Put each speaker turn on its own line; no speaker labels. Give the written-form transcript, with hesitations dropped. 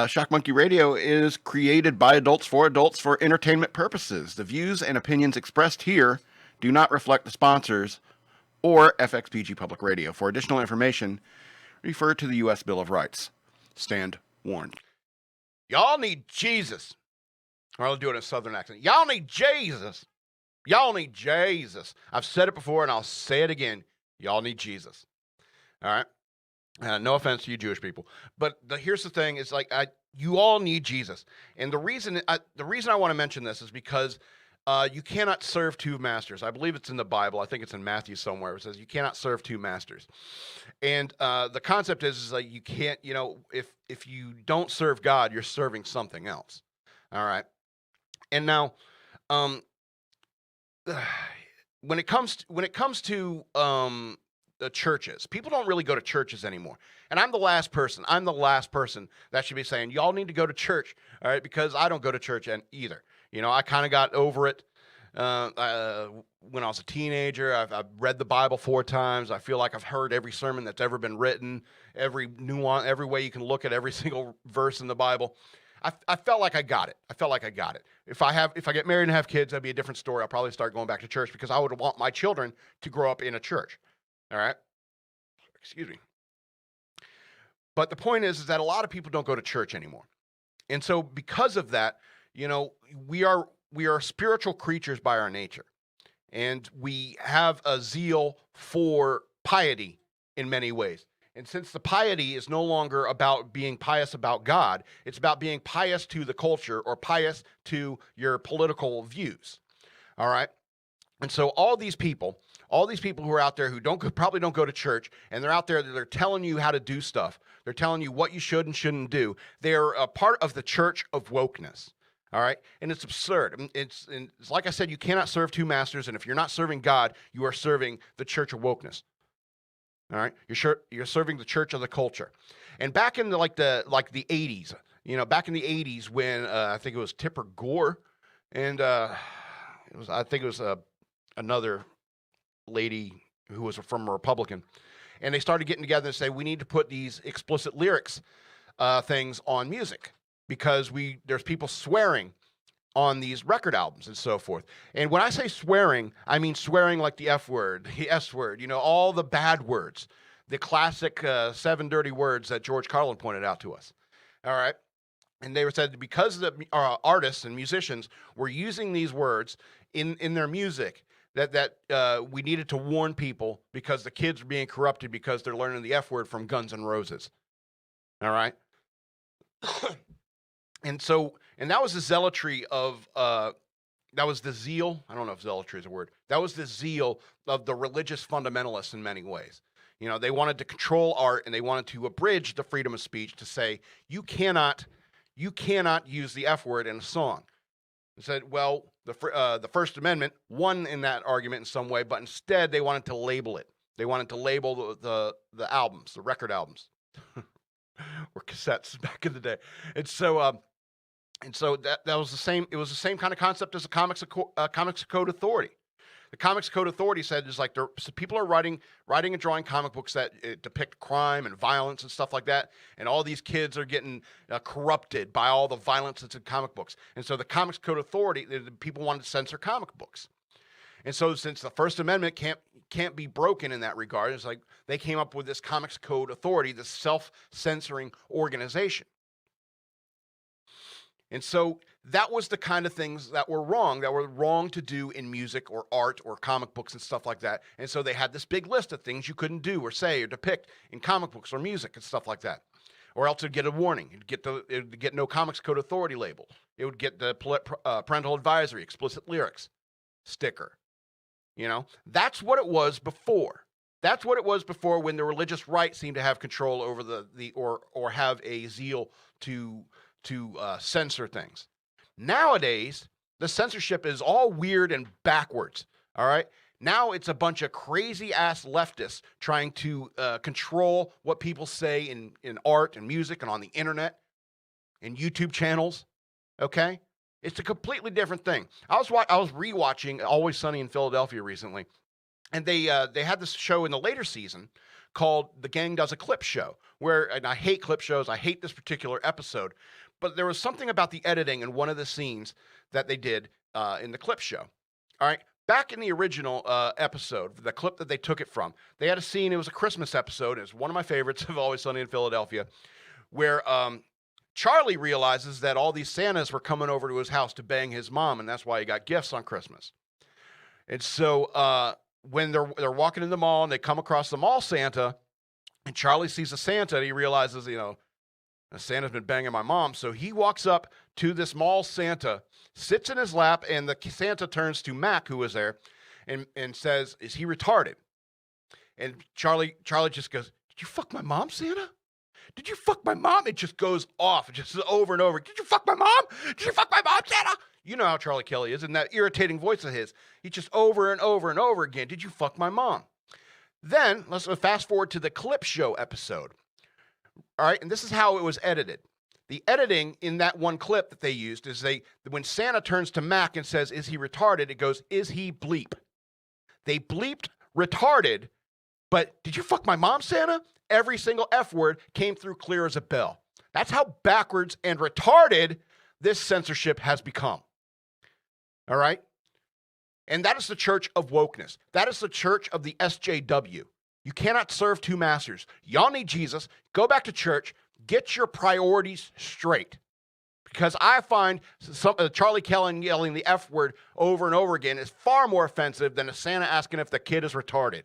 Shock Monkey Radio is created by adults for entertainment purposes. The views and opinions expressed here do not reflect the sponsors or FXPG Public Radio. For additional information, refer to the U.S. Bill of Rights. Stand warned.
Y'all need Jesus. Or I'll do it in a southern accent. Y'all need Jesus. Y'all need Jesus. I've said it before and I'll say it again. Y'all need Jesus. All right? No offense to you Jewish people, but here's the thing: is like you all need Jesus, and the reason I want to mention this is because you cannot serve two masters. I believe it's in the Bible. I think it's in Matthew somewhere. It says you cannot serve two masters, and the concept is like you can't. You know, if you don't serve God, you're serving something else. All right, and now, when it comes to the churches. People don't really go to churches anymore. And I'm the last person that should be saying, y'all need to go to church, all right, because I don't go to church either. You know, I kind of got over it when I was a teenager. I've read the Bible 4 times. I feel like I've heard every sermon that's ever been written, every nuance, every way you can look at every single verse in the Bible. I felt like I got it. If I get married and have kids, that'd be a different story. I'll probably start going back to church because I would want my children to grow up in a church. All right. Excuse me. But the point is that a lot of people don't go to church anymore. And so because of that, you know, we are spiritual creatures by our nature. And we have a zeal for piety in many ways. And since the piety is no longer about being pious about God, it's about being pious to the culture or pious to your political views. All right. And so all these people who are out there who probably don't go to church, and they're out there, they're telling you how to do stuff. They're telling you what you should and shouldn't do. They're a part of the church of wokeness. All right. And it's absurd. It's like I said, you cannot serve two masters. And if you're not serving God, you are serving the church of wokeness. All right. You're serving the church of the culture. And back in the 80s, you know, back in the 80s when I think it was Tipper Gore and I think it was another lady who was from a Republican, and they started getting together and say, we need to put these explicit lyrics things on music because there's people swearing on these record albums and so forth. And when I say swearing, I mean swearing like the F word, the S word, you know, all the bad words, the classic 7 dirty words that George Carlin pointed out to us. All right. And they were said because the artists and musicians were using these words in their music, that we needed to warn people because the kids are being corrupted because they're learning the F word from Guns N' Roses. All right. And that was the zealotry of, that was the zeal. I don't know if zealotry is a word. That was the zeal of the religious fundamentalists in many ways. You know, they wanted to control art and they wanted to abridge the freedom of speech to say, you cannot use the F word in a song. They said, well, the First Amendment won in that argument in some way, but instead they wanted to label it. They wanted to label the albums, the record albums, or cassettes back in the day. And so that was the same. It was the same kind of concept as the Comics Code Authority. The Comics Code Authority said is like so people are writing and drawing comic books that depict crime and violence and stuff like that, and all these kids are getting corrupted by all the violence that's in comic books. And so the Comics Code Authority, the people wanted to censor comic books. And so since the First Amendment can't be broken in that regard, it's like they came up with this Comics Code Authority, this self-censoring organization. And so that was the kind of things that were wrong to do in music or art or comic books and stuff like that. And so they had this big list of things you couldn't do or say or depict in comic books or music and stuff like that. Or else it'd get a warning. It'd get no Comics Code Authority label. It would get the parental advisory, explicit lyrics sticker. You know, that's what it was before. That's what it was before when the religious right seemed to have control over or have a zeal to censor things. Nowadays, the censorship is all weird and backwards, all right? Now it's a bunch of crazy-ass leftists trying to control what people say in art and music and on the internet and YouTube channels, okay? It's a completely different thing. I was rewatching Always Sunny in Philadelphia recently, And they had this show in the later season called The Gang Does a Clip Show, and I hate clip shows. I hate this particular episode, but there was something about the editing in one of the scenes that they did in the clip show. All right. Back in the original episode, the clip that they took it from, they had a scene. It was a Christmas episode. It was one of my favorites of Always Sunny in Philadelphia, where Charlie realizes that all these Santas were coming over to his house to bang his mom, and that's why he got gifts on Christmas. And so when they're walking in the mall and they come across the mall Santa, and Charlie sees a Santa, and he realizes, Santa's been banging my mom. So he walks up to this mall Santa, sits in his lap, and the Santa turns to Mac, who was there, and says, "Is he retarded?" And Charlie just goes, "Did you fuck my mom, Santa? Did you fuck my mom?" It just goes off, just over and over. "Did you fuck my mom? Did you fuck my mom, Santa?" You know how Charlie Kelly is, in that irritating voice of his. He just over and over and over again, "Did you fuck my mom?" Then let's fast forward to the clip show episode. All right, and this is how it was edited. The editing in that one clip that they used is when Santa turns to Mac and says, "Is he retarded?" It goes, "Is he bleep?" They bleeped retarded, but "Did you fuck my mom, Santa?" Every single F word came through clear as a bell. That's how backwards and retarded this censorship has become. All right? And that is the church of wokeness. That is the church of the SJW. You cannot serve two masters. Y'all need Jesus. Go back to church. Get your priorities straight. Because I find Charlie Kelly yelling the F word over and over again is far more offensive than a Santa asking if the kid is retarded.